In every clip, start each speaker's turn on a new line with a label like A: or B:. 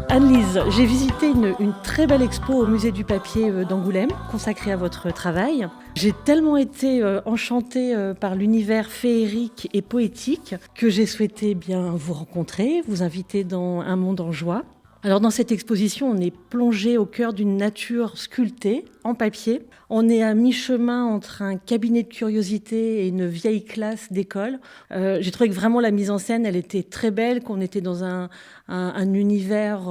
A: Anne-Lise, j'ai visité une très belle expo au musée du papier d'Angoulême, consacrée à votre travail. J'ai tellement été enchantée par l'univers féerique et poétique que j'ai souhaité bien vous rencontrer, vous inviter dans un monde en joie. Alors dans cette exposition, on est plongé au cœur d'une nature sculptée en papier. On est à mi-chemin entre un cabinet de curiosité et une vieille classe d'école. J'ai trouvé que vraiment la mise en scène, elle était très belle, qu'on était dans un univers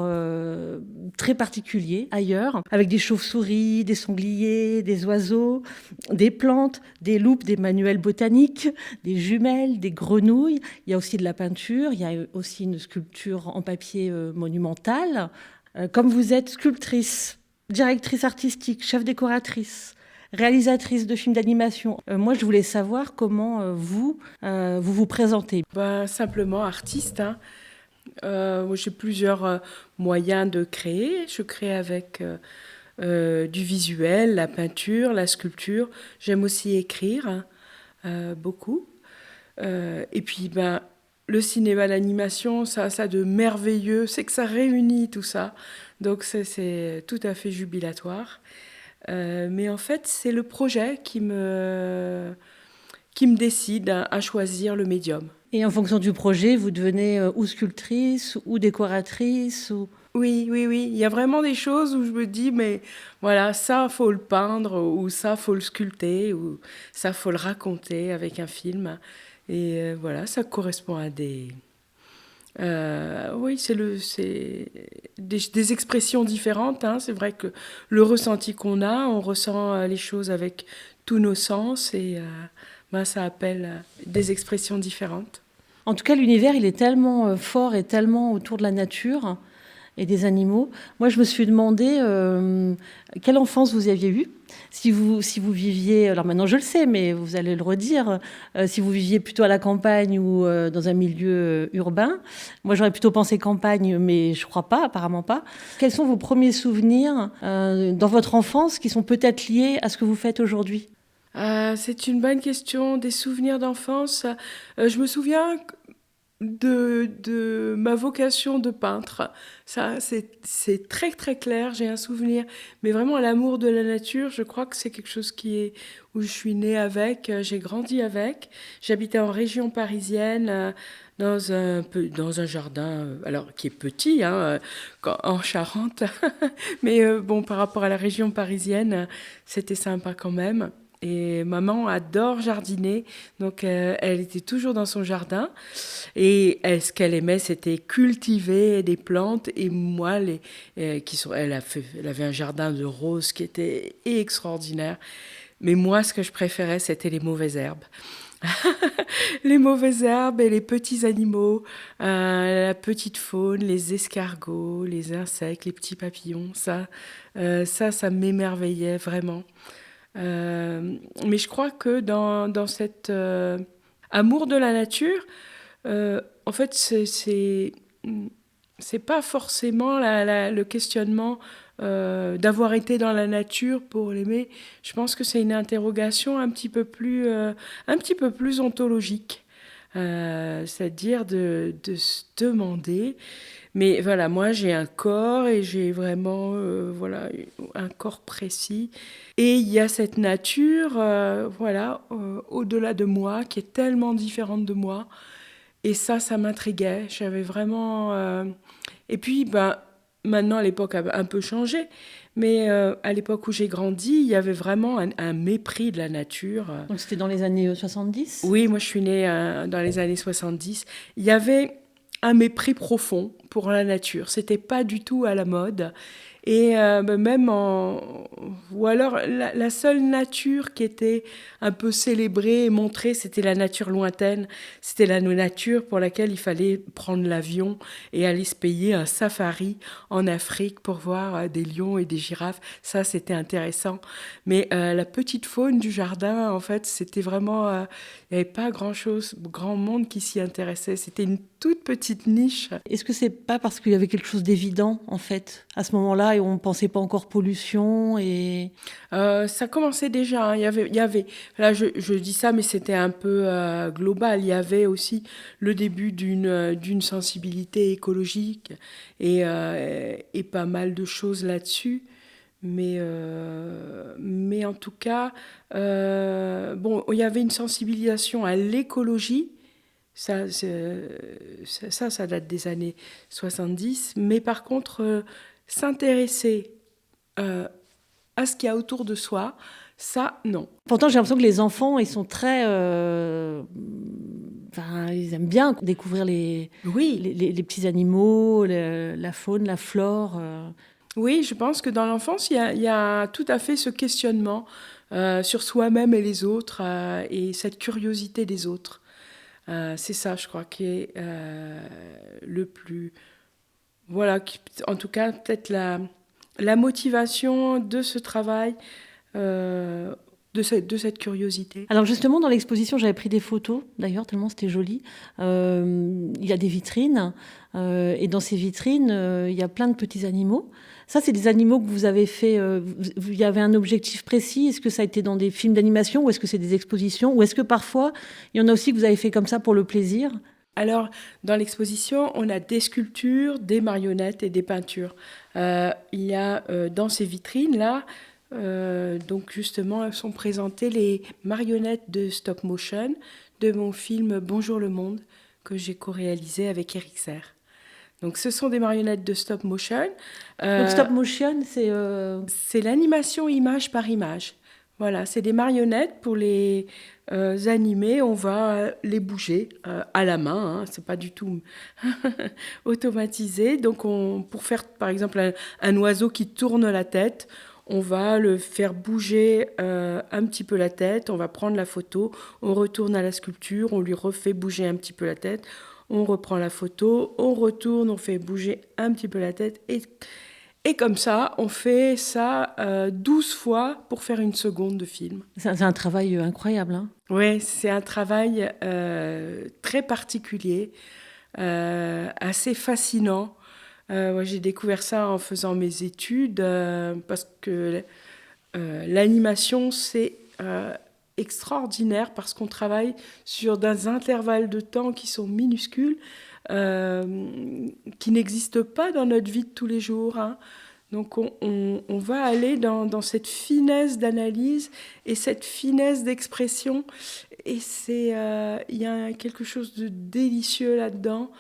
A: très particulier ailleurs, avec des chauves-souris, des sangliers, des oiseaux, des plantes, des loupes, des manuels botaniques, des jumelles, des grenouilles. Il y a aussi de la peinture, il y a aussi une sculpture en papier monumentale. Comme vous êtes sculptrice, directrice artistique, chef décoratrice, réalisatrice de films d'animation, moi je voulais savoir comment vous vous présentez.
B: Simplement artiste, hein. J'ai plusieurs moyens de créer. Je crée avec du visuel, la peinture, la sculpture. J'aime aussi écrire, beaucoup. Et puis, le cinéma, l'animation, ça a de merveilleux, c'est que ça réunit tout ça. Donc, c'est tout à fait jubilatoire. Mais en fait, c'est le projet qui me décide à choisir le médium.
A: Et en fonction du projet, vous devenez ou sculptrice ou décoratrice ou...
B: Oui. Il y a vraiment des choses où je me dis, mais voilà, ça, faut le peindre, ou ça, faut le sculpter, ou ça, faut le raconter avec un film. Et voilà, ça correspond à des... oui, c'est des expressions différentes, hein. C'est vrai que le ressenti qu'on a, on ressent les choses avec tous nos sens, et ça appelle des expressions différentes.
A: En tout cas, l'univers, il est tellement fort et tellement autour de la nature et des animaux. Moi, je me suis demandé quelle enfance vous aviez eue. Si vous viviez, alors maintenant je le sais, mais vous allez le redire, si vous viviez plutôt à la campagne ou dans un milieu urbain. Moi, j'aurais plutôt pensé campagne, mais je crois pas, apparemment pas. Quels sont vos premiers souvenirs dans votre enfance qui sont peut-être liés à ce que vous faites aujourd'hui ?
B: C'est une bonne question. Des souvenirs d'enfance. Je me souviens de ma vocation de peintre. Ça, c'est très très clair. J'ai un souvenir, mais vraiment l'amour de la nature. Je crois que c'est quelque chose où je suis née avec. J'ai grandi avec. J'habitais en région parisienne. Dans un jardin, alors qui est petit, hein, en Charente, mais par rapport à la région parisienne, c'était sympa quand même. Et maman adore jardiner, donc elle était toujours dans son jardin. Et ce qu'elle aimait, c'était cultiver des plantes. Et moi, elle avait un jardin de roses qui était extraordinaire. Mais moi, ce que je préférais, c'était les mauvaises herbes. Les mauvaises herbes et les petits animaux, la petite faune, les escargots, les insectes, les petits papillons, ça m'émerveillait vraiment. Mais je crois que dans cet amour de la nature, en fait, c'est pas forcément le questionnement d'avoir été dans la nature pour l'aimer. Je pense que c'est une interrogation un petit peu plus ontologique. C'est-à-dire de se demander, mais voilà, moi j'ai un corps et j'ai vraiment un corps précis, et il y a cette nature au-delà de moi qui est tellement différente de moi, et ça m'intriguait. J'avais vraiment et puis maintenant l'époque a un peu changé, mais à l'époque où j'ai grandi, il y avait vraiment un mépris de la nature.
A: Donc c'était dans les années 70 ?
B: Oui, moi je suis née dans les années 70. Il y avait un mépris profond pour la nature. C'était pas du tout à la mode. Et même ou alors la seule nature qui était un peu célébrée et montrée, c'était la nature lointaine. C'était la nature pour laquelle il fallait prendre l'avion et aller se payer un safari en Afrique pour voir des lions et des girafes. Ça, c'était intéressant. Mais la petite faune du jardin, en fait, c'était vraiment... il n'y avait pas grand monde qui s'y intéressait. C'était une toute petite niche.
A: Est-ce que c'est pas parce qu'il y avait quelque chose d'évident, en fait, à ce moment-là, et on ne pensait pas encore pollution et...
B: Ça commençait déjà, hein. Là je dis ça, mais c'était un peu global. Il y avait aussi le début d'une sensibilité écologique et pas mal de choses là-dessus. Mais en tout cas, bon, il y avait une sensibilisation à l'écologie. Ça date des années 70. Mais par contre, s'intéresser à ce qu'il y a autour de soi, ça, non.
A: Pourtant, j'ai l'impression que les enfants, ils sont très... enfin, ils aiment bien découvrir
B: Oui,
A: les petits animaux, la faune, la flore.
B: oui, je pense que dans l'enfance, il y a tout à fait ce questionnement sur soi-même et les autres et cette curiosité des autres. C'est ça, je crois, qui est le plus... Voilà, en tout cas, peut-être la motivation de ce travail, de cette curiosité.
A: Alors justement, dans l'exposition, j'avais pris des photos, d'ailleurs, tellement c'était joli. Il y a des vitrines, et dans ces vitrines, il y a plein de petits animaux. Ça, c'est des animaux que vous avez fait... il y avait un objectif précis. Est-ce que ça a été dans des films d'animation ou est-ce que c'est des expositions? Ou est-ce que parfois, il y en a aussi que vous avez fait comme ça pour le plaisir?
B: Alors, dans l'exposition, on a des sculptures, des marionnettes et des peintures. Il y a dans ces vitrines-là, donc justement, sont présentées les marionnettes de stop motion de mon film Bonjour le monde, que j'ai co-réalisé avec Eric Serre. Donc, ce sont des marionnettes de stop motion.
A: Donc stop motion, c'est...
B: C'est l'animation image par image. Voilà, c'est des marionnettes pour les animer. On va les bouger à la main. Hein, c'est pas du tout automatisé. Donc, pour faire par exemple un oiseau qui tourne la tête, on va le faire bouger un petit peu la tête. On va prendre la photo, on retourne à la sculpture, on lui refait bouger un petit peu la tête. On reprend la photo, on retourne, on fait bouger un petit peu la tête et comme ça, on fait ça 12 fois pour faire une seconde de film.
A: C'est un travail incroyable, hein.
B: Oui, c'est un travail très particulier, assez fascinant. Moi, j'ai découvert ça en faisant mes études parce que l'animation, c'est extraordinaire parce qu'on travaille sur des intervalles de temps qui sont minuscules, qui n'existent pas dans notre vie de tous les jours. Hein. Donc on va aller dans cette finesse d'analyse et cette finesse d'expression. Et il y a quelque chose de délicieux là-dedans,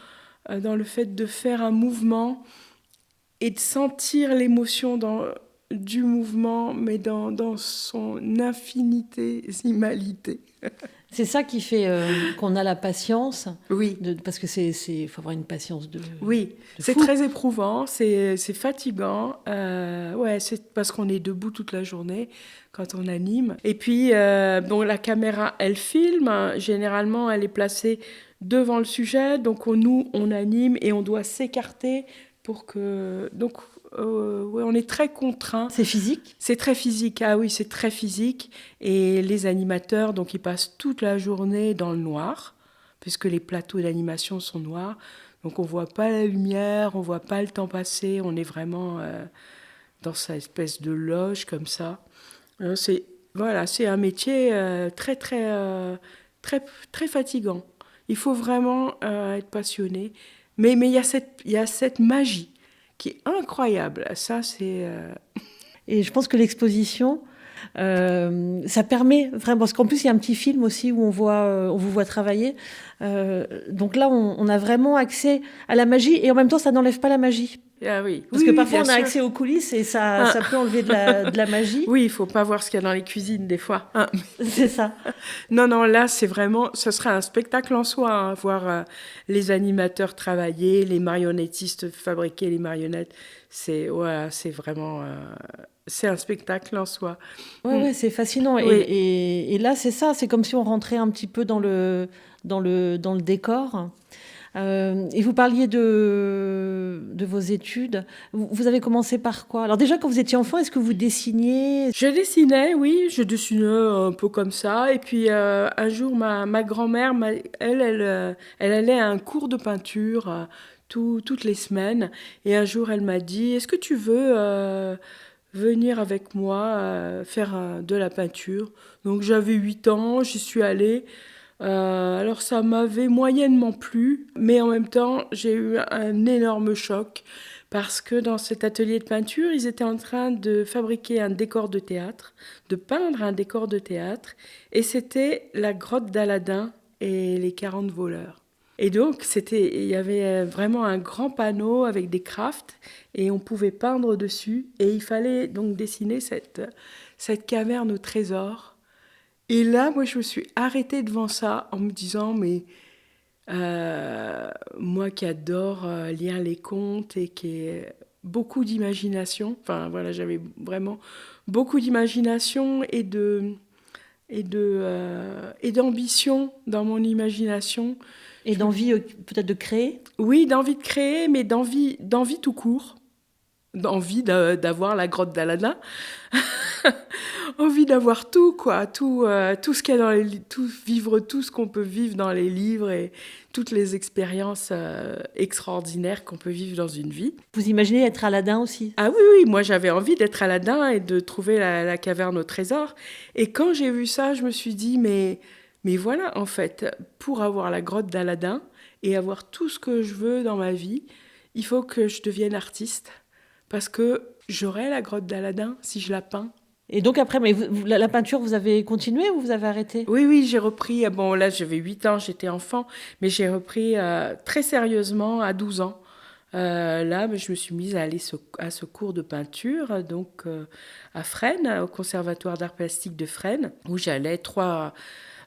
B: dans le fait de faire un mouvement et de sentir l'émotion du mouvement, mais dans son infinitésimalité.
A: C'est ça qui fait qu'on a la patience.
B: Oui.
A: Parce que faut avoir une patience
B: Oui, c'est
A: fou.
B: très éprouvant, c'est fatigant. Ouais, c'est parce qu'on est debout toute la journée quand on anime. Et puis, bon, la caméra, elle filme. Généralement, elle est placée devant le sujet. Donc, nous, on anime et on doit s'écarter pour que... Donc, ouais, on est très contraints.
A: C'est physique ?
B: C'est très physique, ah oui, c'est très physique. Et les animateurs, donc ils passent toute la journée dans le noir, puisque les plateaux d'animation sont noirs. Donc on ne voit pas la lumière, on ne voit pas le temps passer, on est vraiment dans cette espèce de loge comme ça. C'est un métier très, très, très, très fatigant. Il faut vraiment être passionné. Mais il y a cette magie qui est incroyable. Ça, c'est...
A: Et je pense que l'exposition, Ça permet vraiment, parce qu'en plus il y a un petit film aussi où on vous voit travailler. Donc là, on a vraiment accès à la magie et en même temps, ça n'enlève pas la magie.
B: Ah oui,
A: Parce
B: oui,
A: que
B: oui,
A: parfois,
B: bien
A: on a
B: sûr.
A: accès aux coulisses et
B: Ah,
A: ça peut enlever de la magie.
B: oui, il faut pas voir ce qu'il y a dans les cuisines des fois. Ah.
A: C'est ça.
B: Non, non, là, c'est vraiment, ce serait un spectacle en soi, hein, voir les animateurs travailler, les marionnettistes fabriquer les marionnettes. C'est vraiment, c'est un spectacle en soi.
A: Ouais,
B: Mm.
A: ouais, c'est fascinant.
B: Oui,
A: Et là, c'est ça. C'est comme si on rentrait un petit peu dans le décor. Et vous parliez de vos études. Vous avez commencé par quoi? Alors déjà, quand vous étiez enfant, est-ce que vous dessiniez?
B: je dessinais, oui, je dessinais un peu comme ça. Et puis un jour, ma grand-mère, elle allait à un cours de peinture toutes les semaines. Et un jour, elle m'a dit, est-ce que tu veux venir avec moi faire de la peinture? Donc j'avais 8 ans, j'y suis allée. Alors ça m'avait moyennement plu, mais en même temps j'ai eu un énorme choc parce que dans cet atelier de peinture, ils étaient en train de fabriquer un décor de théâtre, de peindre un décor de théâtre, et c'était la grotte d'Aladin et les 40 voleurs. Et donc il y avait vraiment un grand panneau avec des crafts et on pouvait peindre dessus et il fallait donc dessiner cette caverne au trésor. Et là, moi, je me suis arrêtée devant ça en me disant, mais moi qui adore lire les contes et qui ai beaucoup d'imagination, enfin voilà, j'avais vraiment beaucoup d'imagination et d'ambition dans mon imagination.
A: Et d'envie peut-être de créer?
B: Oui, d'envie de créer, mais d'envie tout court. D'envie d'avoir la grotte d'Aladin. Envie d'avoir tout, quoi, tout ce qu'il y a dans vivre tout ce qu'on peut vivre dans les livres et toutes les expériences extraordinaires qu'on peut vivre dans une vie.
A: Vous imaginez être Aladdin aussi?
B: Ah oui, oui, moi j'avais envie d'être Aladin et de trouver la caverne au trésor. Et quand j'ai vu ça, je me suis dit, mais voilà, en fait, pour avoir la grotte d'Aladin et avoir tout ce que je veux dans ma vie, il faut que je devienne artiste. Parce que j'aurai la grotte d'Aladin si je la peins.
A: Et donc après, mais la peinture, vous avez continué ou vous avez arrêté?
B: Oui, oui, j'ai repris. Bon, là, j'avais 8 ans, j'étais enfant, mais j'ai repris très sérieusement à 12 ans. Là, je me suis mise à aller à ce cours de peinture, donc à Fresnes, au Conservatoire d'art plastique de Fresnes, où j'allais trois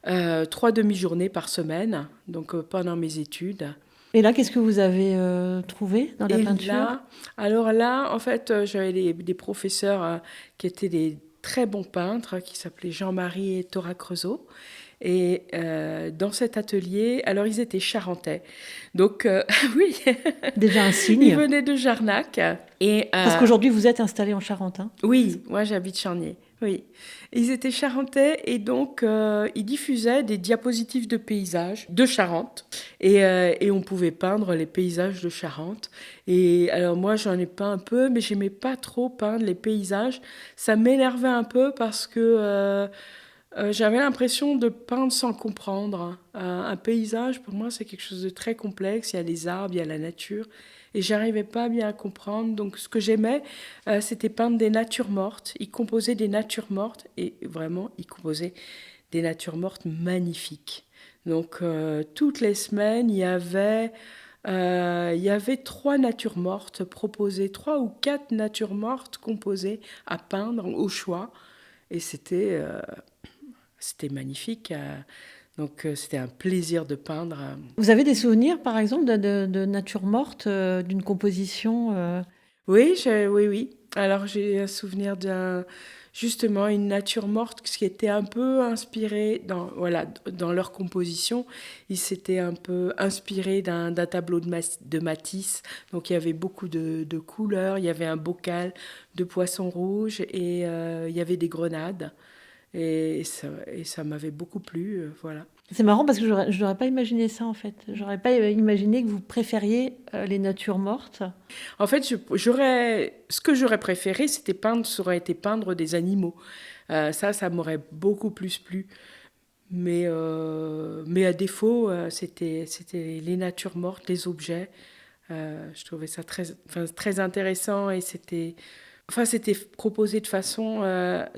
B: demi-journées par semaine, donc pendant mes études.
A: Et là, qu'est-ce que vous avez trouvé dans la
B: Et
A: peinture?
B: là, alors là, en fait, j'avais des professeurs qui étaient des très bons peintres, qui s'appelaient Jean-Marie et Thora Creusot. Et dans cet atelier, alors ils étaient charentais. Donc, oui,
A: Déjà un
B: ils
A: signe.
B: venaient de Jarnac. Et,
A: Parce qu'aujourd'hui, vous êtes installé en Charente, hein?
B: oui, moi j'habite Charnier. Oui. Ils étaient charentais et donc ils diffusaient des diapositives de paysages de Charente et on pouvait peindre les paysages de Charente. Et alors moi j'en ai peint un peu, mais j'aimais pas trop peindre les paysages. Ça m'énervait un peu parce que j'avais l'impression de peindre sans comprendre. Un paysage pour moi c'est quelque chose de très complexe. Il y a les arbres, il y a la nature. Et j'arrivais pas bien à comprendre. Donc, ce que j'aimais, c'était peindre des natures mortes. Il composait des natures mortes. Et vraiment, il composait des natures mortes magnifiques. Donc, toutes les semaines, il y avait 3 natures mortes proposées, 3 ou 4 natures mortes composées à peindre au choix. Et c'était magnifique. Donc, c'était un plaisir de peindre.
A: Vous avez des souvenirs, par exemple, de nature morte, d'une composition
B: Oui, oui, oui. Alors j'ai un souvenir justement une nature morte qui était un peu inspirée voilà, dans leur composition. Ils s'étaient un peu inspirés d'un tableau de Matisse. Donc il y avait beaucoup de couleurs. Il y avait un bocal de poissons rouges et il y avait des grenades. Et ça m'avait beaucoup plu, voilà.
A: C'est marrant parce que je n'aurais pas imaginé ça, en fait. J'aurais pas imaginé que vous préfériez les natures mortes.
B: En fait, ce que j'aurais préféré, ça aurait été peindre des animaux. Ça m'aurait beaucoup plus plu. Mais à défaut, c'était les natures mortes, les objets. Je trouvais ça très intéressant et c'était Enfin, c'était proposé de façon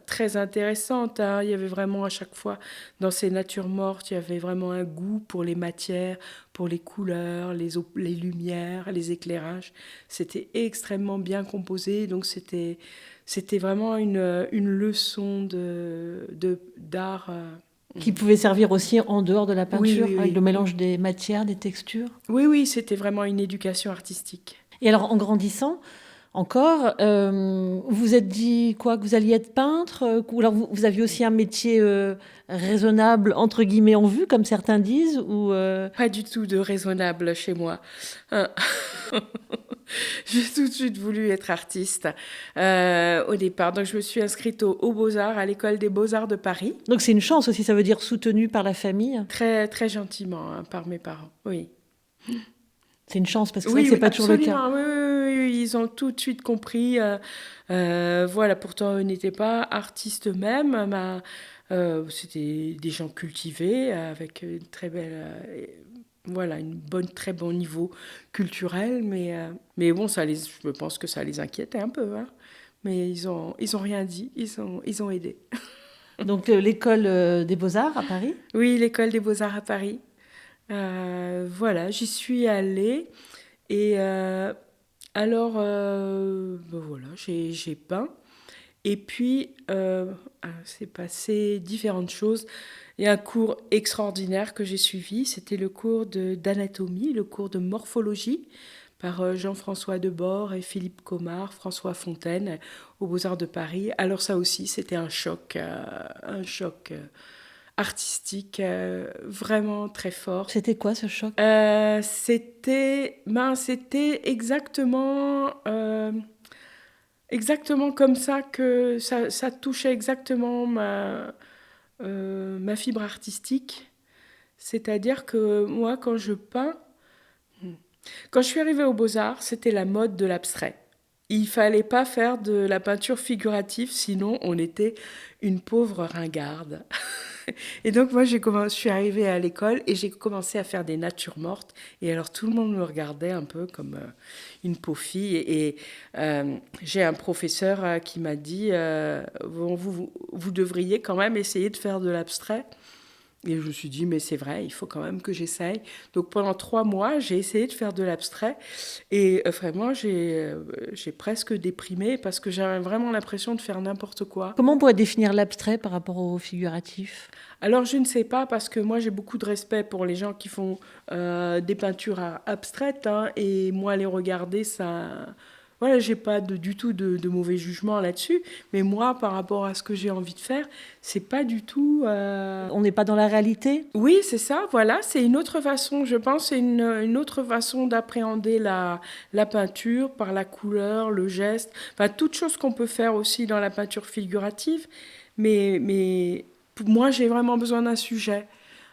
B: très intéressante, hein. Il y avait vraiment à chaque fois, dans ces natures mortes, il y avait vraiment un goût pour les matières, pour les couleurs, les lumières, les éclairages. C'était extrêmement bien composé, donc c'était vraiment une leçon d'art.
A: Qui pouvait servir aussi en dehors de la
B: Oui,
A: peinture,
B: oui,
A: avec
B: oui.
A: le mélange des matières, des textures.
B: Oui, oui, c'était vraiment une éducation artistique.
A: Et alors, en grandissant, encore, vous vous êtes dit quoi, que vous alliez être peintre, ou alors vous aviez aussi un métier raisonnable, entre guillemets, en vue, comme certains disent, ou
B: Pas du tout de raisonnable chez moi. Hein. J'ai tout de suite voulu être artiste au départ. Donc je me suis inscrite aux Beaux-Arts, à l'école des Beaux-Arts de Paris.
A: Donc c'est une chance aussi, ça veut dire soutenu par la famille.
B: Très, très gentiment, hein, par mes parents, oui.
A: C'est une chance parce que c'est vrai que
B: Oui,
A: c'est
B: oui,
A: pas toujours le cas.
B: absolument. Oui, oui, oui, oui, ils ont tout de suite compris. Voilà, pourtant, eux n'étaient pas artistes eux-mêmes. C'était des gens cultivés, avec une très belle, voilà, très bon niveau culturel. Mais bon, je pense que ça les inquiétait un peu, hein. Mais ils ont rien dit. Ils ont aidé.
A: Donc l'école des Beaux-Arts à Paris.
B: Oui, l'école des Beaux-Arts à Paris. Voilà, j'y suis allée. Et alors, ben voilà, j'ai peint. Et puis, c'est passé différentes choses. Il y a un cours extraordinaire que j'ai suivi. C'était le cours d'anatomie, le cours de morphologie par Jean-François Debord et Philippe Comard, François Fontaine, aux Beaux-Arts de Paris. Alors ça aussi, c'était un choc artistique vraiment très fort.
A: C'était quoi ce choc?
B: C'était exactement comme ça que ça touchait exactement ma fibre artistique. C'est-à-dire que moi, quand je peins, quand je suis arrivée aux Beaux-Arts, c'était la mode de l'abstrait. Il fallait pas faire de la peinture figurative, sinon on était une pauvre ringarde. Et donc moi, je suis arrivée à l'école et j'ai commencé à faire des natures mortes. Et alors tout le monde me regardait un peu comme une pauvre fille. Et j'ai un professeur qui m'a dit bon, vous devriez quand même essayer de faire de l'abstrait. Et je me suis dit, mais c'est vrai, il faut quand même que j'essaye. Donc pendant 3 mois, j'ai essayé de faire de l'abstrait. Et vraiment, j'ai presque déprimé parce que j'avais vraiment l'impression de faire n'importe quoi.
A: Comment on pourrait définir l'abstrait par rapport au figuratif?
B: Alors je ne sais pas parce que moi j'ai beaucoup de respect pour les gens qui font des peintures abstraites, hein, et moi les regarder, ça, voilà, j'ai pas du tout de mauvais jugement là-dessus. Mais moi, par rapport à ce que j'ai envie de faire, c'est pas du tout.
A: On n'est pas dans la réalité?
B: Oui, c'est ça, voilà, c'est une autre façon, je pense, c'est une autre façon d'appréhender la peinture par la couleur, le geste, enfin, toute chose qu'on peut faire aussi dans la peinture figurative, mais pour moi, j'ai vraiment besoin d'un sujet.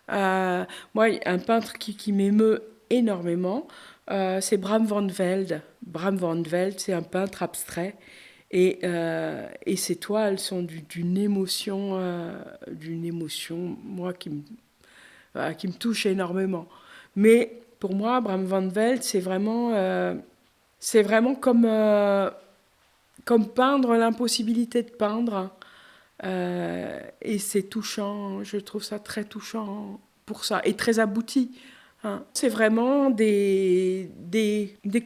B: Moi, un peintre qui m'émeut énormément, c'est Bram van Velde. Bram van Velde, c'est un peintre abstrait. Et ces toiles sont d'une émotion, moi, qui me touche énormément. Mais pour moi, Bram van Velde, c'est vraiment comme peindre l'impossibilité de peindre. Et c'est touchant, je trouve ça très touchant pour ça, et très abouti, hein. C'est vraiment des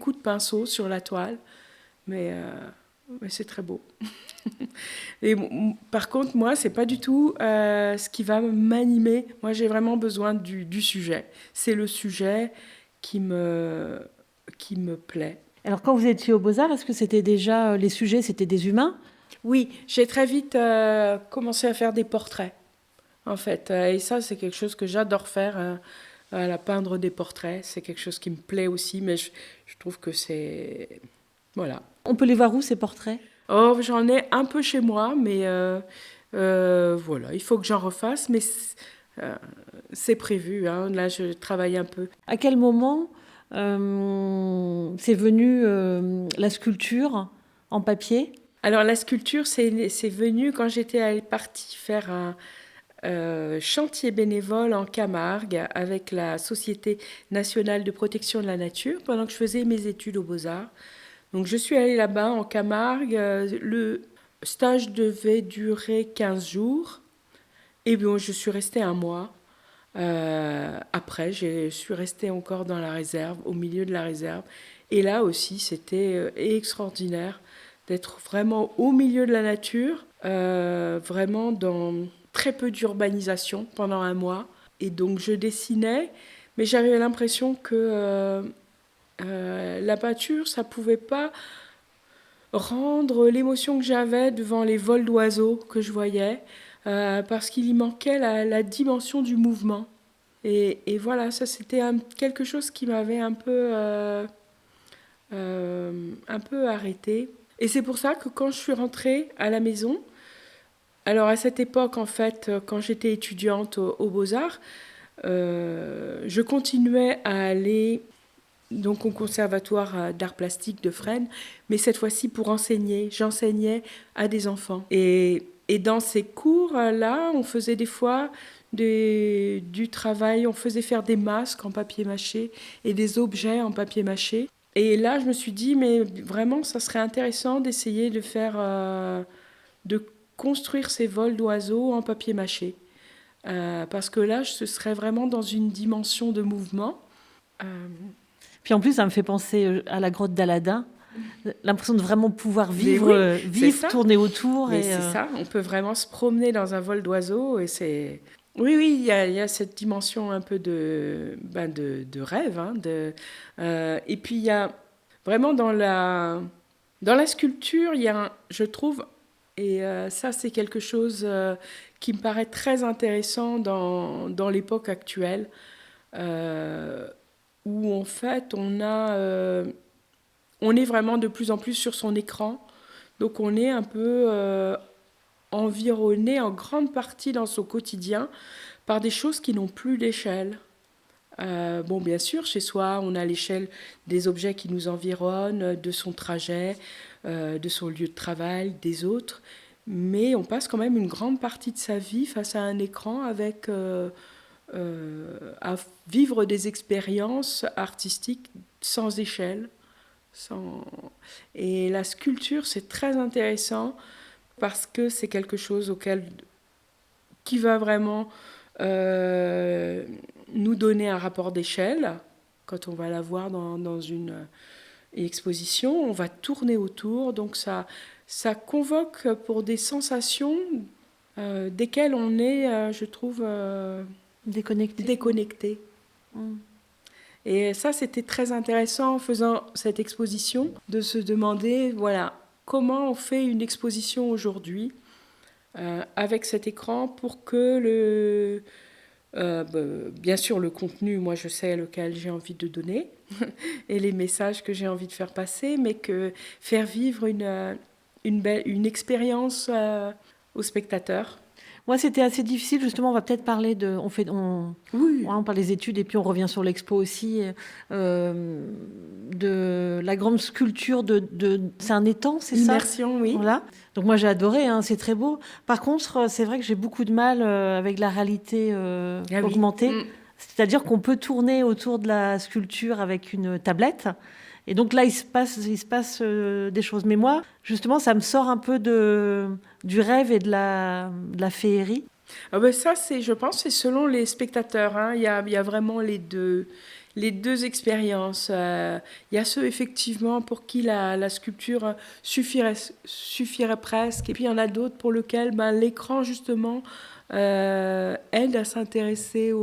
B: coups de pinceau sur la toile, mais c'est très beau. Et par contre, moi, c'est pas du tout ce qui va m'animer. Moi, j'ai vraiment besoin du sujet. C'est le sujet qui me plaît.
A: Alors quand vous étiez aux Beaux-Arts, est-ce que c'était déjà les sujets, c'était des humains?
B: Oui, j'ai très vite commencé à faire des portraits, en fait. Et ça, c'est quelque chose que j'adore faire, peindre des portraits. C'est quelque chose qui me plaît aussi, mais je trouve que c'est... Voilà.
A: On peut les voir où ces portraits?
B: Oh, j'en ai un peu chez moi, mais voilà, il faut que j'en refasse, mais c'est prévu, hein. Là, je travaille un peu.
A: À quel moment c'est venu la sculpture en papier?
B: Alors, la sculpture, c'est venu quand j'étais partie faire un chantier bénévole en Camargue avec la Société nationale de protection de la nature pendant que je faisais mes études aux Beaux-Arts. Donc je suis allée là-bas en Camargue. Le stage devait durer 15 jours. Et bien, je suis restée un mois. Après, je suis restée encore dans la réserve, au milieu de la réserve. Et là aussi, c'était extraordinaire d'être vraiment au milieu de la nature, vraiment dans très peu d'urbanisation pendant un mois. Et donc, je dessinais, mais j'avais l'impression que la peinture, ça pouvait pas rendre l'émotion que j'avais devant les vols d'oiseaux que je voyais, parce qu'il y manquait la dimension du mouvement. Et voilà, ça c'était quelque chose qui m'avait un peu arrêtée. Et c'est pour ça que quand je suis rentrée à la maison, alors à cette époque en fait, quand j'étais étudiante aux Beaux-Arts, je continuais à aller donc au conservatoire d'art plastique de Fresnes, mais cette fois-ci pour enseigner. J'enseignais à des enfants. Et dans ces cours-là, on faisait des fois du travail, on faisait faire des masques en papier mâché et des objets en papier mâché. Et là, je me suis dit, mais vraiment, ça serait intéressant d'essayer de faire, de construire ces vols d'oiseaux en papier mâché. Parce que là, ce serait vraiment dans une dimension de mouvement. Euh,
A: Puis en plus, ça me fait penser à la grotte d'Aladin. L'impression de vraiment pouvoir
B: Mais
A: vivre,
B: oui, c'est
A: vivre,
B: ça.
A: tourner autour.
B: Mais
A: Et,
B: c'est ça, on peut vraiment se promener dans un vol d'oiseau et c'est... Oui, oui, il y a cette dimension un peu de rêve. Hein, et puis il y a vraiment dans la sculpture, il y a, je trouve, et ça c'est quelque chose qui me paraît très intéressant dans l'époque actuelle, euh, où en fait on est vraiment de plus en plus sur son écran. Donc on est un peu environné en grande partie dans son quotidien par des choses qui n'ont plus d'échelle. Bon, bien sûr, chez soi, on a l'échelle des objets qui nous environnent, de son trajet, de son lieu de travail, des autres, mais on passe quand même une grande partie de sa vie face à un écran avec à vivre des expériences artistiques sans échelle. Sans... Et la sculpture, c'est très intéressant parce que c'est quelque chose qui va vraiment nous donner un rapport d'échelle. Quand on va la voir dans une exposition, on va tourner autour, donc ça convoque pour des sensations desquelles on est, je trouve, déconnecté.
A: Mm.
B: Et ça, c'était très intéressant en faisant cette exposition, de se demander, voilà, comment on fait une exposition aujourd'hui avec cet écran pour que bien sûr, le contenu, moi je sais lequel j'ai envie de donner et les messages que j'ai envie de faire passer, mais que faire vivre une expérience aux spectateurs.
A: Moi, c'était assez difficile. Justement, on va peut-être parler de.
B: Oui.
A: On parle des études et puis on revient sur l'expo aussi. De la grande sculpture c'est un étang, c'est ça?
B: Immersion, oui.
A: Voilà. Donc moi, j'ai adoré. Hein, c'est très beau. Par contre, c'est vrai que j'ai beaucoup de mal avec la réalité augmentée.
B: Oui.
A: C'est-à-dire qu'on peut tourner autour de la sculpture avec une tablette. Et donc là, il se passe des choses. Mais moi, justement, ça me sort un peu du rêve et de la féerie.
B: Ah ben ça, je pense, c'est selon les spectateurs. Hein. Il y a vraiment les deux expériences. Il y a ceux, effectivement, pour qui la sculpture suffirait presque. Et puis, il y en a d'autres pour lesquels l'écran, justement, aide à s'intéresser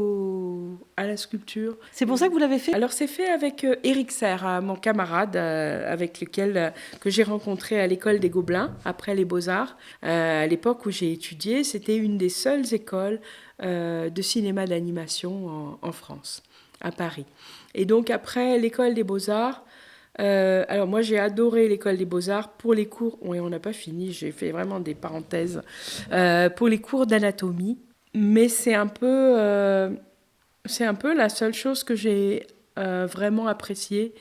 B: à la sculpture.
A: C'est pour ça que vous l'avez fait?
B: Alors, c'est fait avec Éric Serre, mon camarade, avec lequel que j'ai rencontré à l'école des Gobelins, après les Beaux-Arts. À l'époque où j'ai étudié, c'était une des seules écoles de cinéma d'animation en France, à Paris. Et donc, après l'école des Beaux-Arts, alors moi j'ai adoré l'école des Beaux-Arts pour les cours, oui on n'a pas fini, j'ai fait vraiment des parenthèses, pour les cours d'anatomie, mais c'est un peu la seule chose que j'ai vraiment appréciée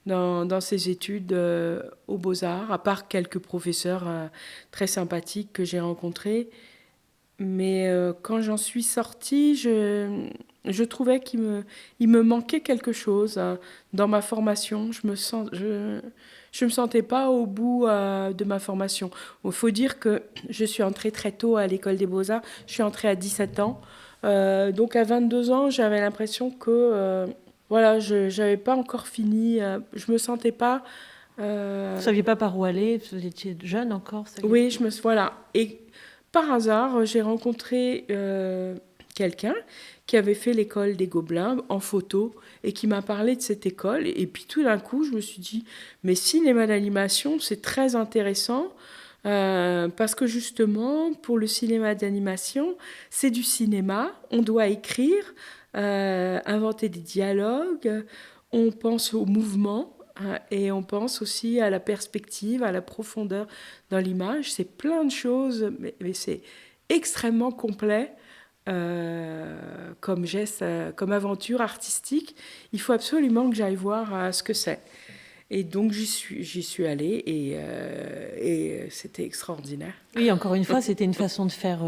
B: dans ces études aux Beaux-Arts, à part quelques professeurs très sympathiques que j'ai rencontrés. Mais quand j'en suis sortie, Je trouvais il me manquait quelque chose dans ma formation. Je me sentais pas au bout de ma formation. Il faut dire que je suis entrée très tôt à l'école des Beaux-Arts. Je suis entrée à 17 ans. Donc à 22 ans, j'avais l'impression que voilà, je n'avais pas encore fini. Je me sentais pas.
A: Vous ne saviez pas par où aller, vous étiez jeune encore, ça y est.
B: Oui, voilà. Et par hasard, j'ai rencontré quelqu'un qui avait fait l'école des Gobelins en photo et qui m'a parlé de cette école. Et puis tout d'un coup, je me suis dit, mais cinéma d'animation, c'est très intéressant. Parce que justement, pour le cinéma d'animation, c'est du cinéma, on doit écrire, inventer des dialogues, on pense au mouvement et on pense aussi à la perspective, à la profondeur dans l'image. C'est plein de choses, mais c'est extrêmement complet comme geste, comme aventure artistique. Il faut absolument que j'aille voir ce que c'est. Et donc j'y suis allée et c'était extraordinaire.
A: Oui, encore une fois, c'était une façon de faire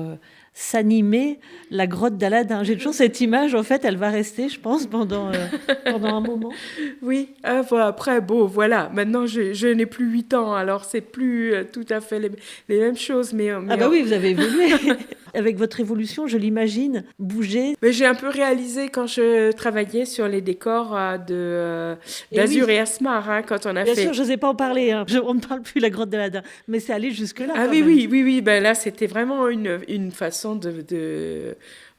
A: s'animer la grotte d'Aladin. J'ai toujours cette image, en fait, elle va rester, je pense, pendant un moment.
B: Oui, voilà, après, bon, voilà, maintenant je n'ai plus 8 ans, alors c'est plus tout à fait les mêmes choses.
A: Ah bah oui, vous avez évolué. Avec votre évolution, je l'imagine bouger.
B: Mais j'ai un peu réalisé quand je travaillais sur les décors d'Azur et Asmar, hein, quand on a
A: Bien
B: fait...
A: sûr, je n'osais pas en parler, hein. On ne parle plus de la grotte d'Aladin, mais c'est allé jusque-là.
B: Ah oui, oui, ben là, c'était vraiment une façon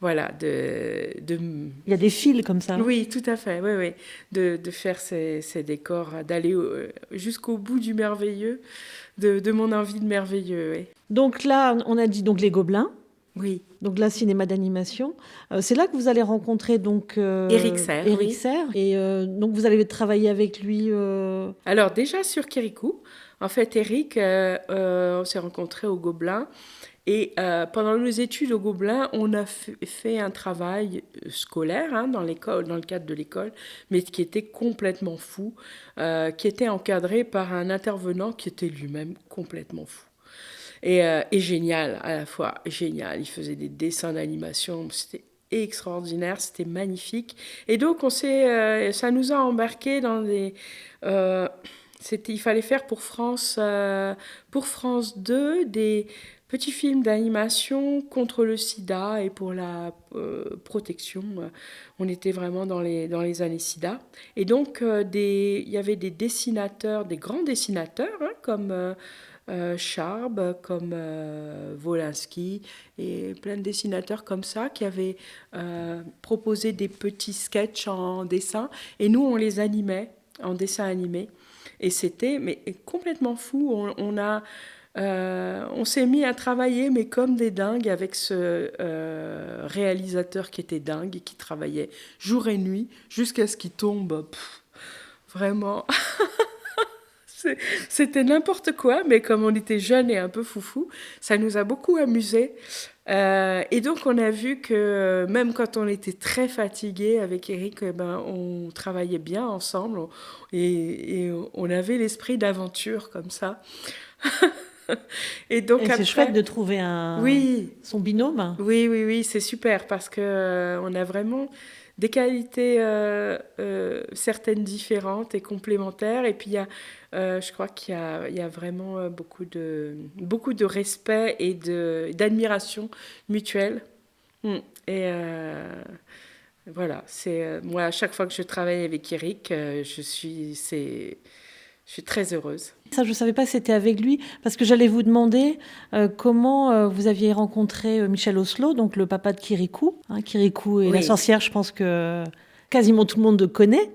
B: voilà,
A: Il y a des fils comme ça.
B: Oui, tout à fait, oui. De faire ces décors, d'aller jusqu'au bout du merveilleux, de mon envie de merveilleux, oui.
A: Donc là, on a dit donc les Gobelins.
B: Oui.
A: Donc là, cinéma d'animation. C'est là que vous allez rencontrer donc
B: Éric Serre.
A: Éric Serre. Et donc vous allez travailler avec lui.
B: Alors déjà sur Kirikou. En fait, Éric, on s'est rencontrés au Gobelin. Et pendant nos études au Gobelin, on a fait un travail scolaire dans le cadre de l'école, mais qui était complètement fou, qui était encadré par un intervenant qui était lui-même complètement fou. Et génial, à la fois génial. Il faisait des dessins d'animation, c'était extraordinaire, c'était magnifique. Et donc, ça nous a embarqués dans des... il fallait faire pour France 2 des petits films d'animation contre le sida et pour la protection. On était vraiment dans les années sida. Et donc, il y avait des dessinateurs, des grands dessinateurs, comme... Charb, comme Wolinski et plein de dessinateurs comme ça qui avaient proposé des petits sketchs en dessin et nous on les animait en dessin animé et c'était complètement fou. On s'est mis à travailler mais comme des dingues avec ce réalisateur qui était dingue et qui travaillait jour et nuit jusqu'à ce qu'il tombe. Vraiment. C'était n'importe quoi, mais comme on était jeunes et un peu foufou, ça nous a beaucoup amusés. Et donc, on a vu que même quand on était très fatigués avec Éric, on travaillait bien ensemble et on avait l'esprit d'aventure comme ça. Et donc,
A: c'est chouette de trouver son binôme.
B: Oui, c'est super parce que on a vraiment des qualités certaines différentes et complémentaires. Et puis, je crois qu'il y a vraiment beaucoup de respect et d'admiration mutuelle. Et voilà, moi, à chaque fois que je travaille avec Éric, je suis très heureuse.
A: Ça, je ne savais pas que c'était avec lui, parce que j'allais vous demander comment vous aviez rencontré Michel Oslo, donc le papa de Kirikou. Kirikou et la sorcière, je pense que quasiment tout le monde le connaît.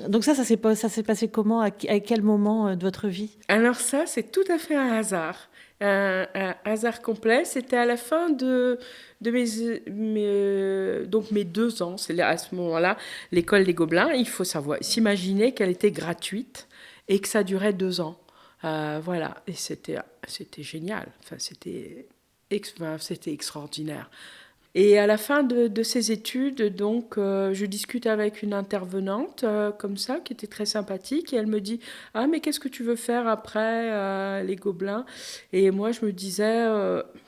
A: Donc ça s'est passé comment, à quel moment de votre vie?
B: Alors ça, c'est tout à fait un hasard. Un hasard complet. C'était à la fin de mes 2 ans. C'est à ce moment-là, l'école des Gobelins. Il faut s'imaginer qu'elle était gratuite et que ça durait 2 ans. Voilà. Et c'était génial. Enfin, c'était extraordinaire. Et à la fin de ces études, donc, je discute avec une intervenante comme ça, qui était très sympathique, et elle me dit « Ah, mais qu'est-ce que tu veux faire après les Gobelins ?» Et moi, je me disais,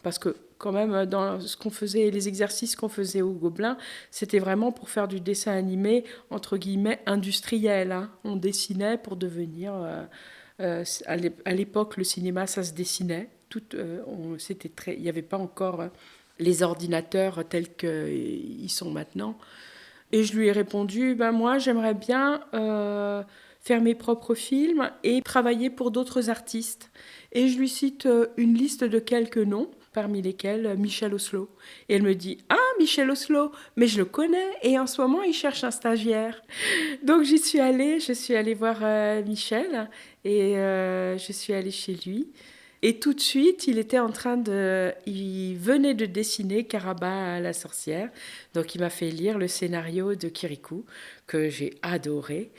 B: parce que quand même, dans ce qu'on faisait, les exercices qu'on faisait au Gobelin, c'était vraiment pour faire du dessin animé, entre guillemets, industriel, hein. On dessinait pour devenir... à l'époque, le cinéma, ça se dessinait. Il n'y avait pas encore les ordinateurs tels qu'ils sont maintenant. Et je lui ai répondu, ben moi, j'aimerais bien faire mes propres films et travailler pour d'autres artistes. Et je lui cite une liste de quelques noms, parmi lesquels Michel Oslo. Et elle me dit, ah, Michel Oslo, mais je le connais, et en ce moment, il cherche un stagiaire. Donc je suis allée voir Michel, et je suis allée chez lui. Et tout de suite, il venait de dessiner Caraba la sorcière. Donc il m'a fait lire le scénario de Kirikou, que j'ai adoré.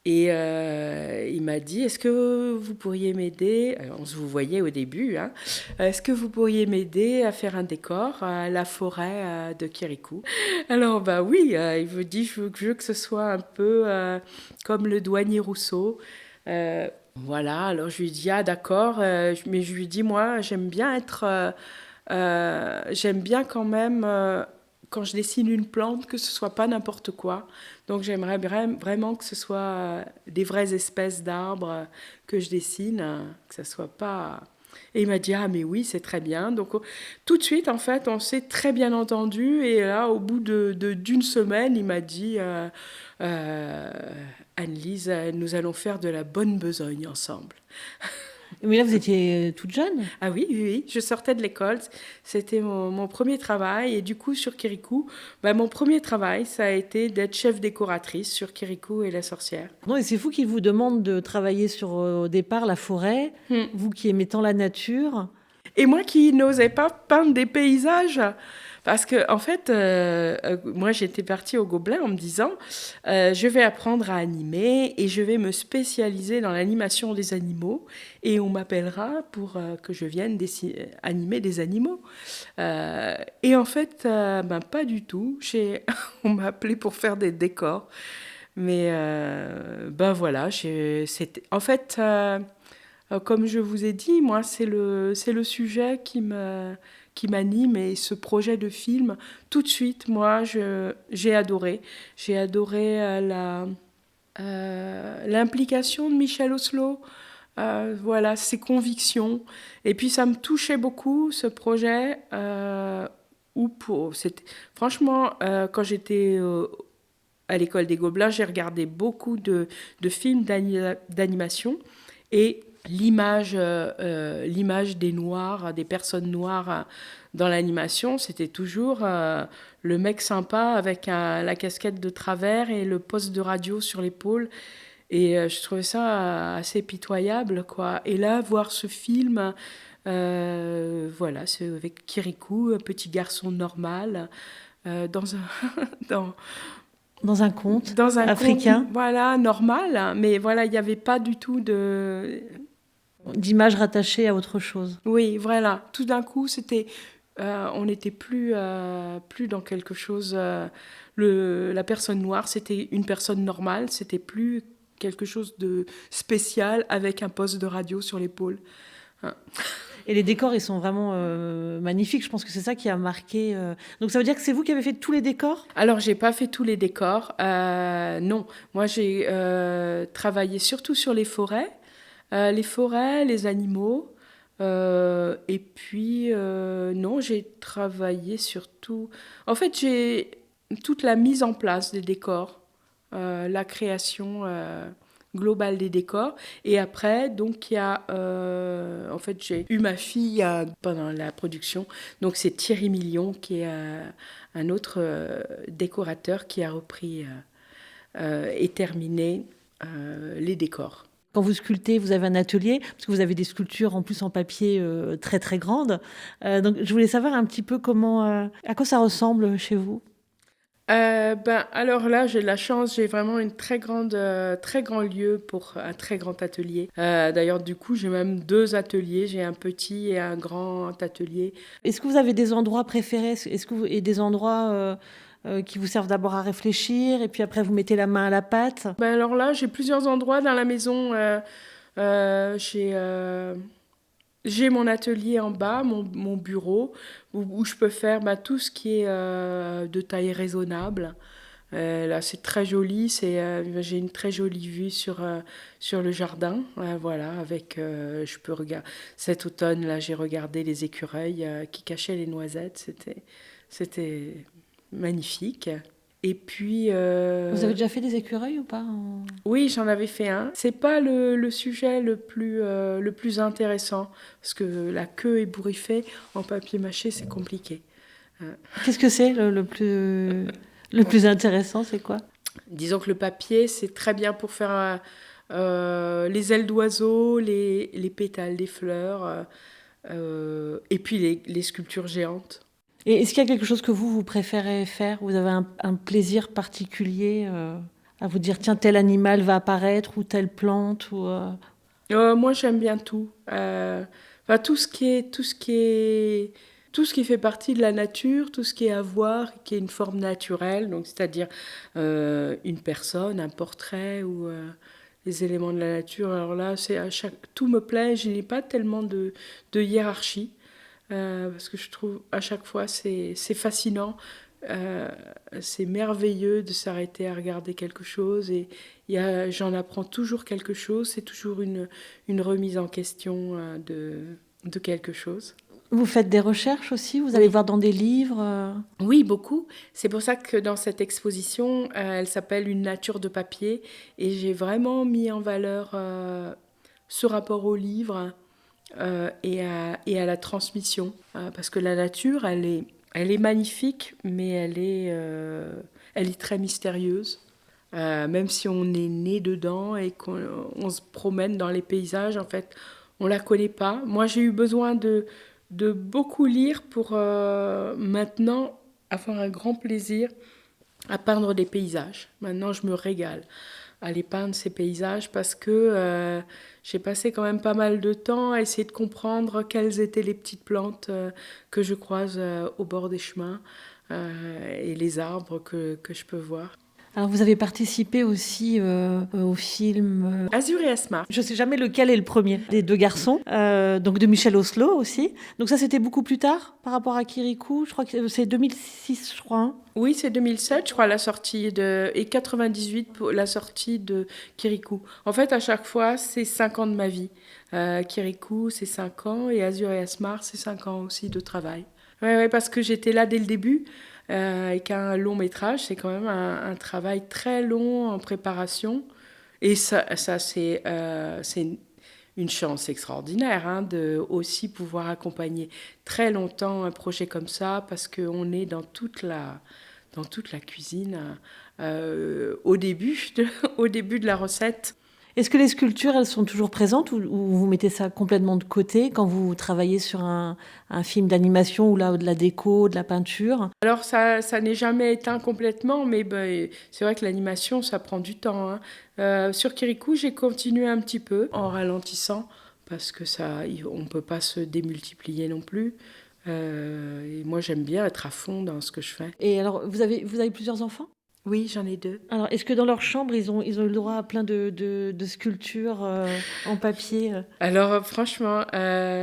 B: Et il m'a dit, est-ce que vous pourriez m'aider, on se vous voyait au début, hein, est-ce que vous pourriez m'aider à faire un décor à la forêt de Kirikou? Alors bah oui, il me dit, je veux que ce soit un peu comme le douanier Rousseau. Voilà, alors je lui dis, ah d'accord, mais je lui dis, moi, j'aime bien quand même, quand je dessine une plante, que ce soit pas n'importe quoi. Donc j'aimerais vraiment que ce soit des vraies espèces d'arbres que je dessine, que ça soit pas... Et il m'a dit, ah mais oui, c'est très bien. Donc tout de suite, en fait, on s'est très bien entendu. Et là, au bout d'une semaine, il m'a dit, Anne-Lise, nous allons faire de la bonne besogne ensemble.
A: Mais là, vous étiez toute jeune.
B: Ah oui, oui, oui, je sortais de l'école, c'était mon premier travail. Et du coup, sur Kirikou, mon premier travail, ça a été d'être chef décoratrice sur Kirikou et la sorcière.
A: Non, et c'est fou qu'il vous demande de travailler sur, au départ, la forêt, vous qui aimez tant la nature.
B: Et moi qui n'osais pas peindre des paysages, parce que en fait, moi j'étais partie au Gobelin en me disant, je vais apprendre à animer et je vais me spécialiser dans l'animation des animaux et on m'appellera pour que je vienne animer des animaux. Et en fait, pas du tout. On m'a appelé pour faire des décors. Mais voilà, en fait, comme je vous ai dit, moi, c'est le sujet qui m'anime et ce projet de film, tout de suite, moi, j'ai adoré. J'ai adoré l'implication de Michel Oslo, voilà, ses convictions. Et puis, ça me touchait beaucoup, ce projet. Franchement, quand j'étais à l'école des Gobelins, j'ai regardé beaucoup de films d'animation. Et l'image des Noirs, des personnes noires dans l'animation, c'était toujours le mec sympa avec la casquette de travers et le poste de radio sur l'épaule. Et je trouvais ça assez pitoyable, quoi. Et là, voir ce film, voilà, c'est avec Kirikou, un petit garçon normal, dans un
A: conte
B: africain.
A: Conte,
B: Voilà, normal. Mais voilà, il n'y avait pas du tout
A: d'image rattachée à autre chose.
B: Oui, voilà. Tout d'un coup, on n'était plus dans quelque chose... la personne noire, c'était une personne normale. C'était plus quelque chose de spécial avec un poste de radio sur l'épaule. Hein.
A: Et les décors, ils sont vraiment magnifiques. Je pense que c'est ça qui a marqué. Donc ça veut dire que c'est vous qui avez fait tous les décors ?
B: Alors, j'ai pas fait tous les décors. Non. Moi, j'ai travaillé surtout sur les forêts. Les animaux. Et puis, non, j'ai travaillé surtout... En fait, j'ai toute la mise en place des décors, la création globale des décors. Et après, donc, il y a... en fait, j'ai eu ma fille pendant la production. Donc, c'est Thierry Million, qui est un autre décorateur qui a repris et terminé les décors.
A: Quand vous sculptez, vous avez un atelier, parce que vous avez des sculptures en plus en papier très très grandes. Donc je voulais savoir un petit peu à quoi ça ressemble chez vous.
B: Alors là, j'ai de la chance, j'ai vraiment très grand lieu pour un très grand atelier. D'ailleurs, du coup, j'ai même 2 ateliers, j'ai un petit et un grand atelier.
A: Est-ce que vous avez des endroits préférés et des endroits qui vous servent d'abord à réfléchir et puis après vous mettez la main à la pâte?
B: Alors là, j'ai plusieurs endroits dans la maison. J'ai mon atelier en bas, mon bureau, où je peux faire tout ce qui est de taille raisonnable. Là, c'est très joli. J'ai une très jolie vue sur le jardin. Voilà, je peux regarder. Cet automne, là, j'ai regardé les écureuils qui cachaient les noisettes. C'était magnifique. Et puis,
A: Vous avez déjà fait des écureuils ou pas
B: oui, j'en avais fait un. C'est pas le sujet le plus intéressant, parce que la queue ébouriffée en papier mâché, c'est compliqué.
A: Qu'est-ce que c'est le plus intéressant, c'est quoi?
B: Disons que le papier, c'est très bien pour faire les ailes d'oiseaux, les pétales des fleurs, et puis les sculptures géantes.
A: Et est-ce qu'il y a quelque chose que vous préférez faire? Vous avez un plaisir particulier à vous dire, tiens, tel animal va apparaître ou telle plante
B: Moi, j'aime bien tout. Enfin, tout ce qui fait partie de la nature, tout ce qui est à voir, qui est une forme naturelle, donc c'est-à-dire une personne, un portrait ou les éléments de la nature. Alors là, tout me plaît. Je n'ai pas tellement de hiérarchie parce que je trouve à chaque fois c'est fascinant. Euh, c'est merveilleux de s'arrêter à regarder quelque chose et j'en apprends toujours quelque chose. C'est toujours une remise en question de quelque chose.
A: Vous faites des recherches aussi? Vous allez voir dans des livres
B: Oui, beaucoup. C'est pour ça que dans cette exposition, elle s'appelle Une nature de papier et j'ai vraiment mis en valeur ce rapport au livre et à la transmission. Parce que la nature, elle est magnifique, mais elle est très mystérieuse. Même si on est né dedans et qu'on se promène dans les paysages, en fait, on la connaît pas. Moi, j'ai eu besoin de beaucoup lire pour maintenant avoir un grand plaisir à peindre des paysages. Maintenant, je me régale à les peindre, ces paysages, parce que j'ai passé quand même pas mal de temps à essayer de comprendre quelles étaient les petites plantes que je croise au bord des chemins et les arbres que je peux voir.
A: Alors, vous avez participé aussi au film.
B: Azur et Asmar.
A: Je ne sais jamais lequel est le premier des deux garçons, donc de Michel Oslo aussi. Donc ça, c'était beaucoup plus tard par rapport à Kirikou. Je crois que c'est 2006, je crois. Hein.
B: Oui, c'est 2007, je crois, la sortie et 98 pour la sortie de Kirikou. En fait, à chaque fois, c'est 5 ans de ma vie. Kirikou, c'est 5 ans, et Azur et Asmar, c'est 5 ans aussi de travail. Oui, parce que j'étais là dès le début. Et qu'un long métrage, c'est quand même un travail très long en préparation. Et ça c'est une chance extraordinaire hein, de aussi pouvoir accompagner très longtemps un projet comme ça, parce qu'on est dans toute la cuisine au début de la recette.
A: Est-ce que les sculptures, elles sont toujours présentes ou vous mettez ça complètement de côté quand vous travaillez sur un film d'animation ou là, de la déco, de la peinture?
B: Alors ça n'est jamais éteint complètement, mais c'est vrai que l'animation, ça prend du temps. Hein. Sur Kirikou, j'ai continué un petit peu en ralentissant, parce que on ne peut pas se démultiplier non plus. Et moi, j'aime bien être à fond dans ce que je fais.
A: Et alors, vous avez plusieurs enfants?
B: Oui, j'en ai 2.
A: Alors, est-ce que dans leur chambre, ils ont le droit à plein de sculptures en papier
B: Alors, franchement,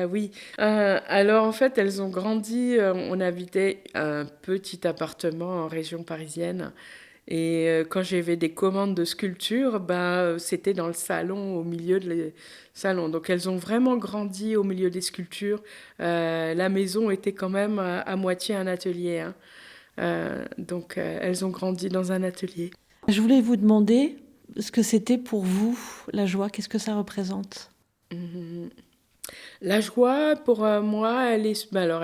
B: oui. Alors, en fait, elles ont grandi. On habitait un petit appartement en région parisienne. Et quand j'avais des commandes de sculpture, c'était dans le salon, au milieu de salon. Donc, elles ont vraiment grandi au milieu des sculptures. La maison était quand même à moitié un atelier. Hein. Donc, elles ont grandi dans un atelier.
A: Je voulais vous demander ce que c'était pour vous, la joie. Qu'est-ce que ça représente?
B: La joie, pour moi, elle est vraiment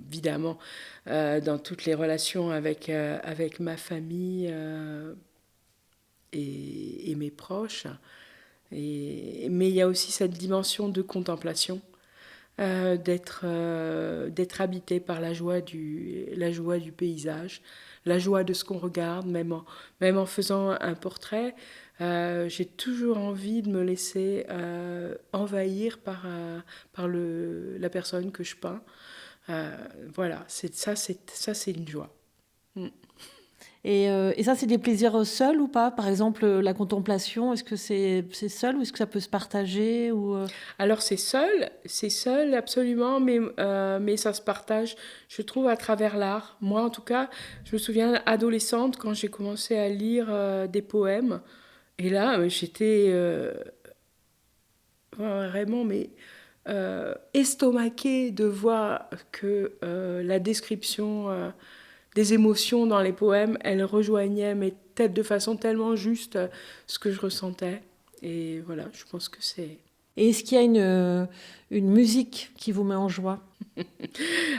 B: évidemment, dans toutes les relations avec ma famille et mes proches. Mais il y a aussi cette dimension de contemplation, d'être habité par la joie du paysage, la joie de ce qu'on regarde, même en faisant un portrait. J'ai toujours envie de me laisser envahir par la personne que je peins. Voilà, c'est une joie. Mm.
A: Et ça, c'est des plaisirs seuls ou pas? Par exemple, la contemplation, est-ce que c'est seul ou est-ce que ça peut se partager
B: Alors c'est seul absolument, mais ça se partage, je trouve, à travers l'art. Moi, en tout cas, je me souviens adolescente quand j'ai commencé à lire des poèmes, et là, j'étais vraiment estomaquée de voir que la description des émotions dans les poèmes, elle rejoignait mais peut-être de façon tellement juste ce que je ressentais. Et voilà, je pense que c'est...
A: Et est-ce qu'il y a une musique qui vous met en joie?
B: Il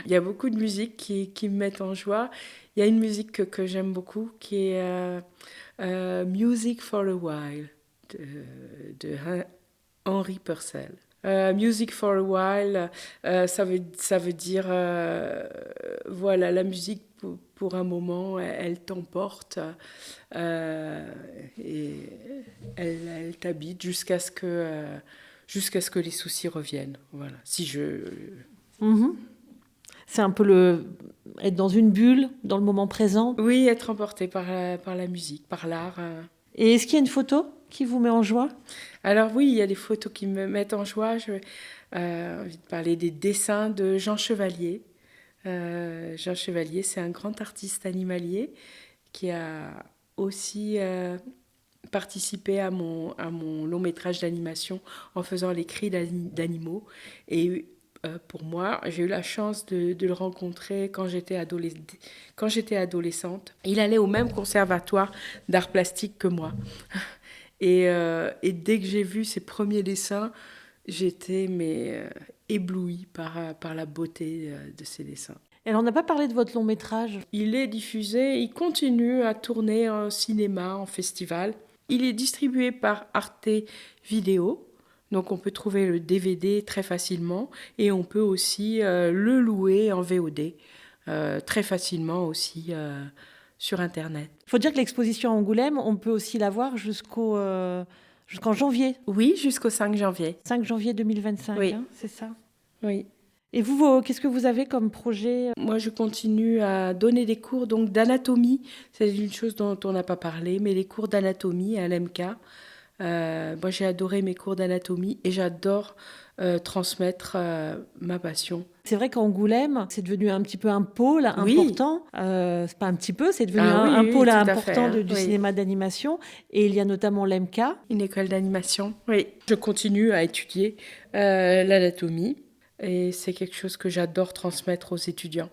B: y a beaucoup de musiques qui me mettent en joie. Il y a une musique que j'aime beaucoup qui est Music for a While de Henry Purcell. Music for a While, ça veut dire, voilà, la musique pour un moment, elle t'emporte et elle t'habite jusqu'à ce que les soucis reviennent. Voilà. Si je...
A: Mhm. C'est un peu être dans une bulle, dans le moment présent.
B: Oui, être emporté par la musique, par l'art.
A: Et est-ce qu'il y a une photo qui vous met en joie?
B: Alors oui, il y a des photos qui me mettent en joie. J'ai envie de parler des dessins de Jean Chevalier. Jean Chevalier, c'est un grand artiste animalier qui a aussi participé à mon long métrage d'animation en faisant les cris d'animaux. Et pour moi, j'ai eu la chance de le rencontrer quand j'étais adolescente. Il allait au même conservatoire d'art plastique que moi. Et dès que j'ai vu ses premiers dessins, j'étais éblouie par la beauté de ses dessins.
A: Alors, on n'a pas parlé de votre long métrage.
B: Il est diffusé, il continue à tourner en cinéma, en festival. Il est distribué par Arte Vidéo, donc on peut trouver le DVD très facilement et on peut aussi le louer en VOD très facilement aussi sur Internet.
A: Il faut dire que l'exposition à Angoulême, on peut aussi la voir jusqu'en janvier.
B: Oui, jusqu'au 5 janvier.
A: 5 janvier 2025,
B: oui.
A: Hein, c'est ça?
B: Oui.
A: Et vous, qu'est-ce que vous avez comme projet?
B: Moi, je continue à donner des cours donc d'anatomie. C'est une chose dont on n'a pas parlé, mais les cours d'anatomie à l'MK. Moi, j'ai adoré mes cours d'anatomie et j'adore transmettre ma passion.
A: C'est vrai qu'Angoulême, c'est devenu un petit peu un pôle important. C'est pas un petit peu, c'est devenu un pôle important du cinéma d'animation. Et il y a notamment l'MK.
B: Une école d'animation, oui. Je continue à étudier l'anatomie et c'est quelque chose que j'adore transmettre aux étudiants.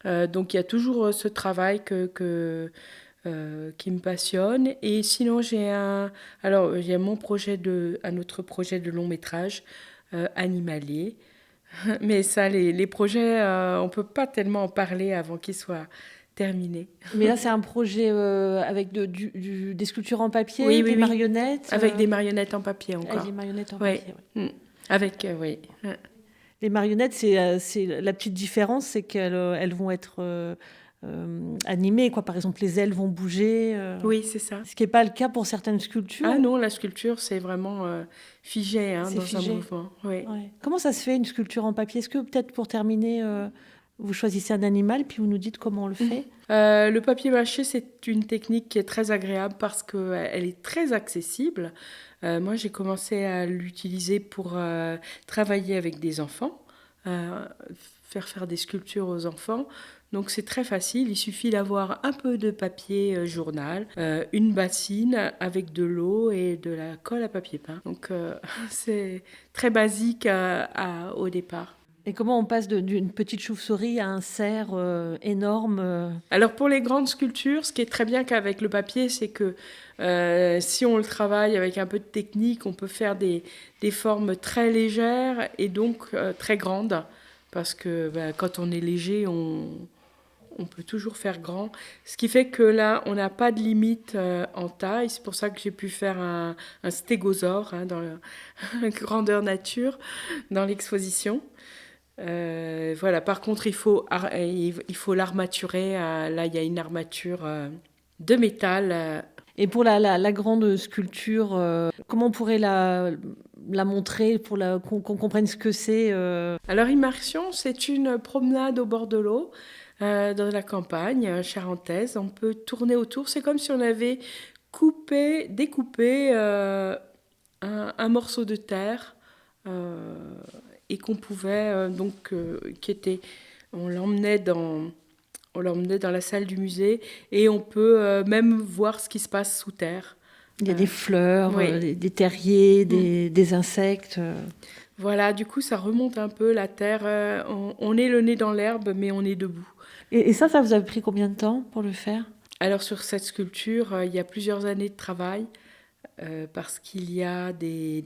B: Donc il y a toujours ce travail qui me passionne. Et sinon, il y a un autre projet de long métrage animalier. Mais ça, les projets, on ne peut pas tellement en parler avant qu'ils soient terminés.
A: Mais là, c'est un projet avec des sculptures en papier,
B: oui,
A: marionnettes.
B: Avec des marionnettes en papier encore.
A: Avec des marionnettes en papier,
B: oui. Avec, oui.
A: Les marionnettes, c'est la petite différence, c'est qu'elles vont être animées, quoi. Par exemple, les ailes vont bouger.
B: Oui, c'est ça.
A: Ce qui n'est pas le cas pour certaines sculptures.
B: Ah non, la sculpture, c'est vraiment figé dans
A: figé.
B: un mouvement. Oui.
A: Ouais. Comment ça se fait, une sculpture en papier? Est-ce que peut-être pour terminer, vous choisissez un animal, puis vous nous dites comment on le fait?
B: Le papier mâché, c'est une technique qui est très agréable parce qu'elle est très accessible. Moi, j'ai commencé à l'utiliser pour travailler avec des enfants, faire des sculptures aux enfants. Donc c'est très facile, il suffit d'avoir un peu de papier journal, une bassine avec de l'eau et de la colle à papier peint. Donc c'est très basique au départ.
A: Et comment on passe d'une petite chauve-souris à un cerf énorme
B: Alors pour les grandes sculptures, ce qui est très bien qu'avec le papier, c'est que si on le travaille avec un peu de technique, on peut faire des formes très légères et donc très grandes. Parce que quand on est léger, on peut toujours faire grand. Ce qui fait que là, on n'a pas de limite en taille. C'est pour ça que j'ai pu faire un stégosaure dans la grandeur nature dans l'exposition. Voilà. Par contre, il faut l'armaturer. Là, il y a une armature de métal.
A: Et pour la grande sculpture, comment on pourrait la montrer pour qu'on comprenne ce que c'est
B: Alors, Immersion, c'est une promenade au bord de l'eau dans la campagne charentaise. On peut tourner autour. C'est comme si on avait découpé un morceau de terre et qu'on pouvait on l'emmenait dans la salle du musée et on peut même voir ce qui se passe sous terre.
A: Il y a des fleurs,
B: oui.
A: des terriers, des insectes.
B: Voilà, du coup, ça remonte un peu la terre. On est le nez dans l'herbe, mais on est debout.
A: Et ça vous a pris combien de temps pour le faire ?
B: Alors, sur cette sculpture, il y a plusieurs années de travail parce qu'il y a des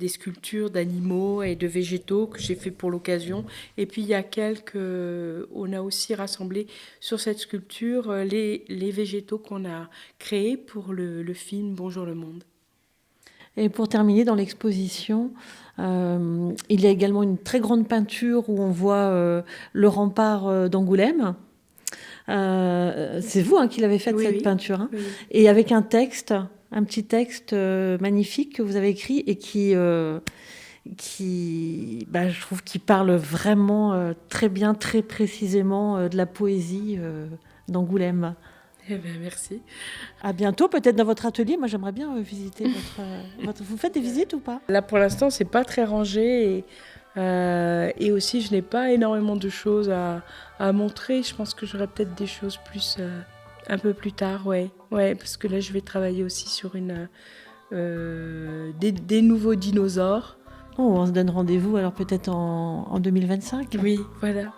B: sculptures d'animaux et de végétaux que j'ai fait pour l'occasion. Et puis, il y a on a aussi rassemblé sur cette sculpture les végétaux qu'on a créés pour le film Bonjour le monde.
A: Et pour terminer, dans l'exposition, il y a également une très grande peinture où on voit le rempart d'Angoulême. C'est vous qui l'avez faite, cette peinture. Hein.
B: Oui.
A: Et avec un petit texte magnifique que vous avez écrit et qui je trouve qu'il parle vraiment très bien, très précisément de la poésie d'Angoulême.
B: Eh bien, merci.
A: À bientôt, peut-être dans votre atelier. Moi, j'aimerais bien visiter votre... Vous faites des visites ou pas ?
B: Là, pour l'instant, c'est pas très rangé et aussi, je n'ai pas énormément de choses à montrer. Je pense que j'aurai peut-être des choses plus un peu plus tard, ouais, parce que là, je vais travailler aussi sur des nouveaux dinosaures.
A: Oh, on se donne rendez-vous alors peut-être en 2025 ?
B: Oui, voilà.